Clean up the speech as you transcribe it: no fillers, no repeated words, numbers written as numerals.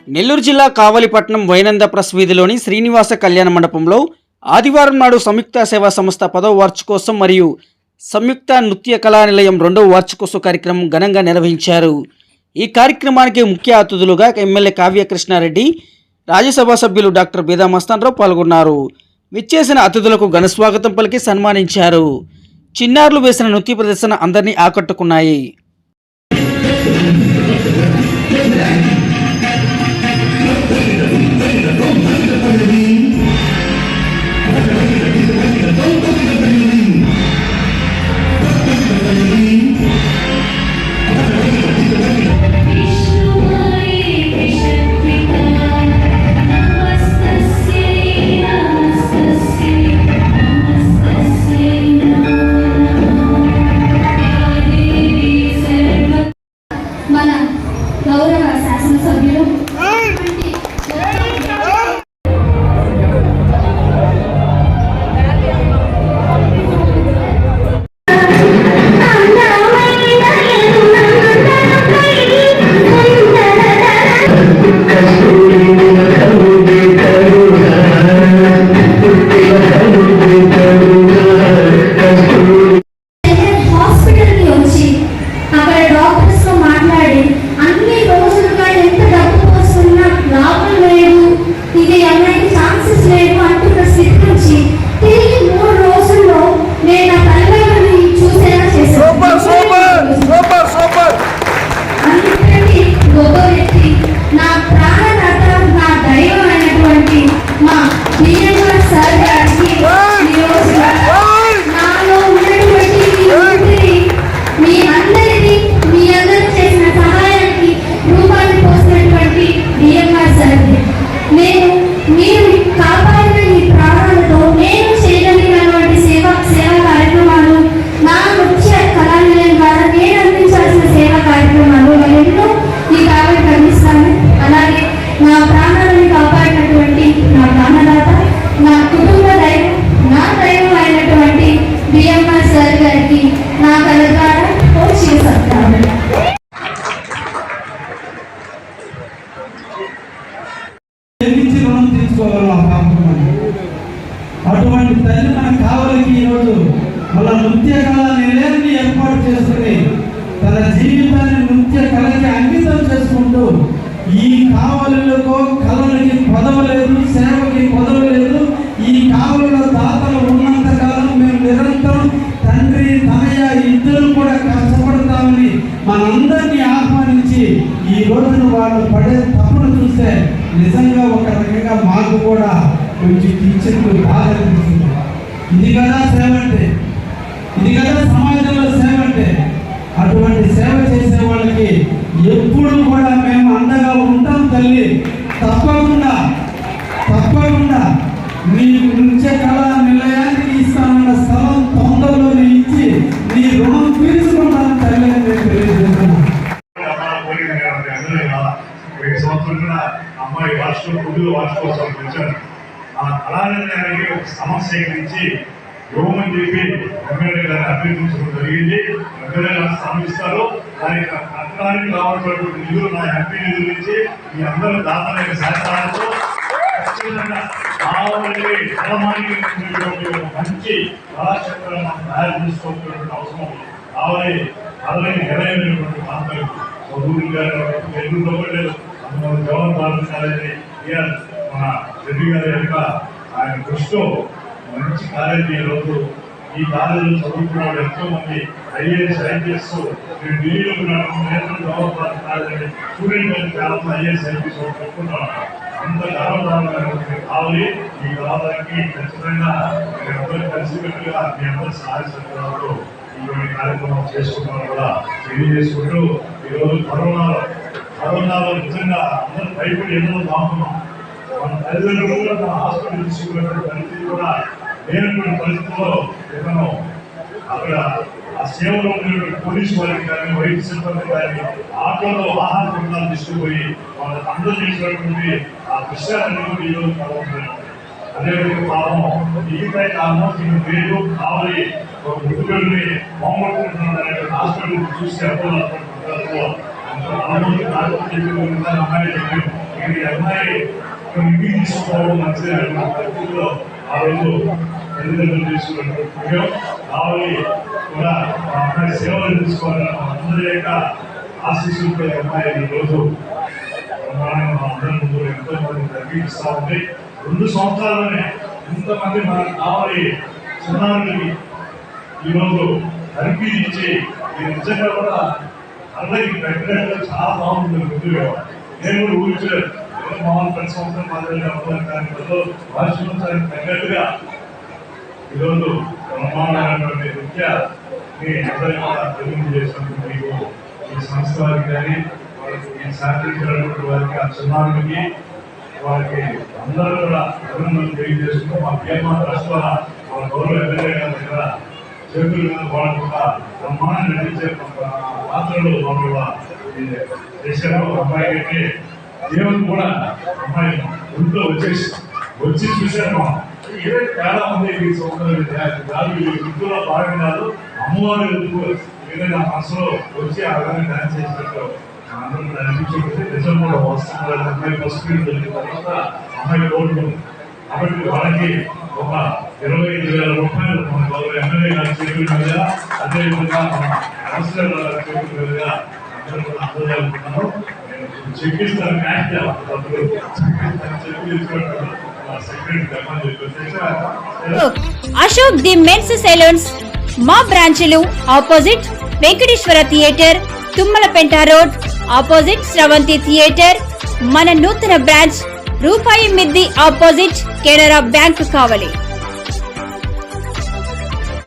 నెల్లూరు జిల్లా కావలిపట్నం వైనంద ప్రెస్ వీధిలోని శ్రీనివాస కళ్యాణ మండపంలో ఆదివారం నాడు సంయుక్త సేవా సంస్థ 10వ వార్షికోత్సవం మరియు సంయుక్త నృత్య కళా నిలయం 2వ వార్షికోత్సవ కార్యక్రమం ఘనంగా నిర్వహించారు. ఈ కార్యక్రమానికి ముఖ్య అతిథులుగా ఎమ్మెల్యే కావ్య కృష్ణారెడ్డి, రాజ్యసభ సభ్యులు డాక్టర్ బేదా మస్తాన్రావు పాల్గొన్నారు. విచ్చేసిన అతిథులకు ఘన స్వాగతం పలికి సన్మానించారు. చిన్నారులు వేసిన నృత్య ప్రదర్శన అందరినీ ఆకట్టుకున్నాయి. మన గౌరవ శాసనసభ్యులు అటువంటి తల్లి మన కావలికి ఈరోజు వాళ్ళ నృత్య కళ నిలయాన్ని ఏర్పాటు చేసుకుని తన జీవితాన్ని నృత్య కళకి అంకితం చేసుకుంటూ ఈ కావలిలో కళలకి పదవలేదు, సేవకి పదవలేదు. ఈ కావలిలో దాతలు ఉన్నంత కాలం మేము నిరంతరం తండ్రి తనయ్య ఇద్దరు కూడా కష్టపడతామని మనందరినీ ఆహ్వానించి ఈ రోజున వాళ్ళు పడే తప్పును చూస్తే నిజంగా ఒక రకంగా మాకు కూడా కొంచెం టీచర్లు బాధ అనిపిస్తుంది. ఇది కదా సేవ అంటే, ఇది కదా సమాజంలో సేవ అంటే. అటువంటి సేవ చేసే వాళ్ళకి ఎప్పుడు కూడా మేము అండగా ఉంటాం తల్లి. తప్పకుండా తప్పకుండా మీకు నృత్య కళా నిలయానికి ఇస్తానన్న స్థలం తొందరలోనే ఇచ్చి నీ రుణం తీర్చుకుంటాను తల్లి అని నేను తెలియజేస్తున్నాను. అమ్మాయి వార్షికోత్సవం వచ్చారు. ఆ కళానిలయానికి ఒక సమస్య గురించి యోగమని చెప్పి ఎమ్మెల్యే గారిని అభ్యర్థించడం జరిగింది. ఎమ్మెల్యే గారు శ్రమిస్తారు. దానికి కట్టడానికి కావాల్సినటువంటి నిధులు నా ఎంపీ నిధుల నుంచి మీ అందరూ దాతల యొక్క సహకారంతో మంచి కళాక్షేత్రాన్ని మనం తయారు చేసుకోవాల్సినటువంటి అవసరం కావాలి. అలాగే నిలయమైనటువంటి ప్రాంతాలు చదువులు గారు నెల్లూరులో లేదు, జవహర్ కాలేజీ మన రెడ్డి గారి యొక్క ఆయన దృష్టిలో మంచి కాలేజీ రోజు ఈ కాలేజీలో చదువుకున్న వాళ్ళు ఎంతో మంది ఐఏఎస్ ఐపీఎస్ నేను ఢిల్లీలో జవహర్ కాలేజీ స్టూడెంట్ చాలా ఐఏఎస్ ఐపీఎస్ చెప్పుకుంటాం. అంత గర్వకారణమైనటువంటి కావాలి. ఈ కాలానికి ఖచ్చితంగా మీరందరూ కలిసికట్టుగా మీ అందరూ సహాయ సహకారాలతో ఈ కార్యక్రమం చేసుకుంటామని కూడా తెలియజేసుకుంటూ ఈరోజు కరోనాలో నిజంగా అందరూ భయపడి ఎన్నో బాగున్నాం. మన తల్లిదండ్రులు కూడా మన హాస్పిటల్ తీసుకున్నటువంటి పరిస్థితి కూడా లేనటువంటి పరిస్థితుల్లో ఎన్నో అక్కడ ఆ సేవలో ఉన్నటువంటి పోలీసు వారికి కానీ వైద్య సిబ్బంది కానీ ఆటోలో ఆహార పదార్థాలు తీసుకుపోయి వాళ్ళ అందరూ చేసినటువంటి ఆ విషయాలన్నీ కూడా ఈరోజు కలుగుతున్నాయి. అదేవిధంగా పాపం మిగతా ఆల్మోస్ట్ వేలు కావాలి ఒక మృతుడిని పోగొట్టుకుంటున్నాడు హాస్పిటల్ చూస్తే అప్పుడు అమ్మాయి ఈ అమ్మాయి ఇంటికి తీసుకోవడం మంచిది అన్న పరిస్థితిలో ఆ రోజు తల్లిదండ్రులు తీసుకున్నట్టు కావాలి కూడా ఆ అమ్మాయి సేవలు తీసుకోవాలని అందరి యొక్క ఆశీస్సులతో అమ్మాయి ఈ రోజు అందరి ముందు ఎంతో మంది తగ్గిస్తూ ఉంది. 2 సంవత్సరాల్లోనే ఇంతమంది మనకు కావాలి చిన్నారులకి ఈరోజు అనిపించి నిజంగా కూడా అందరికి పెట్టినట్టు చాలా బాగుంటుంది. ముందుగా నేను కూడా ఊహించలేదు. మామూలు ప్రతి సంవత్సరం మాదిరిగా అవ్వాలి కానీ వార్షికోత్సవానికి తగ్గట్టుగా ఈరోజు బ్రహ్మాండమైనటువంటి నృత్య మీ అందరికీ కూడా తెలియజేసినందుకు మీకు ఈ సంస్థ వారికి కానీ వాళ్ళకి సహకరించినటువంటి వారికి ఆ చిన్నారులకి వారికి అందరూ కూడా అభినందనలు తెలియజేస్తూ మా పేరు ట్రస్ట్ ద్వారా వాళ్ళ గౌరవ ఎమ్మెల్యే గారి దగ్గర చేతుల మీద వాళ్ళు కూడా బ్రహ్మాండం నటించే పాత్రలు వాళ్ళు చేశారు. అమ్మాయి అయితే దేవుడు కూడా అమ్మాయి ఇంట్లో వచ్చి చూశారు. ఏదో చాలా మంది ఈ సంవత్సరం ఇంట్లో భాగం కాదు, అమ్మవారి ఏదైనా మనసులో వచ్చి ఆ విధంగా డాన్స్ చేసినట్టు అందరూ అనిపించుకుంటే నిజం కూడా వస్తున్నారు. అమ్మాయి ఫస్ట్ జరిగిన తర్వాత అమ్మాయి రోడ్డు కాబట్టి వాళ్ళకి ఒక 25,000 రూపాయలు మన గౌరవ ఎమ్మెల్యే గారి చేతుల మీద, అదేవిధంగా మన కౌన్సిలర్ గారి చేతుల మీదుగా అందరూ కూడా అందజేస్తున్నారు. నేను చెక్కిస్తాను cash Ashok the men's salons మా బ్రాంచ్లు opposite Venkateswara theatre, Tummalapenta road opposite Sravanthi theatre. మన నూతన బ్రాంచ్ రూపాయి మిద్ది ఆపోజిట్ కెనరా బ్యాంక్ కావలి.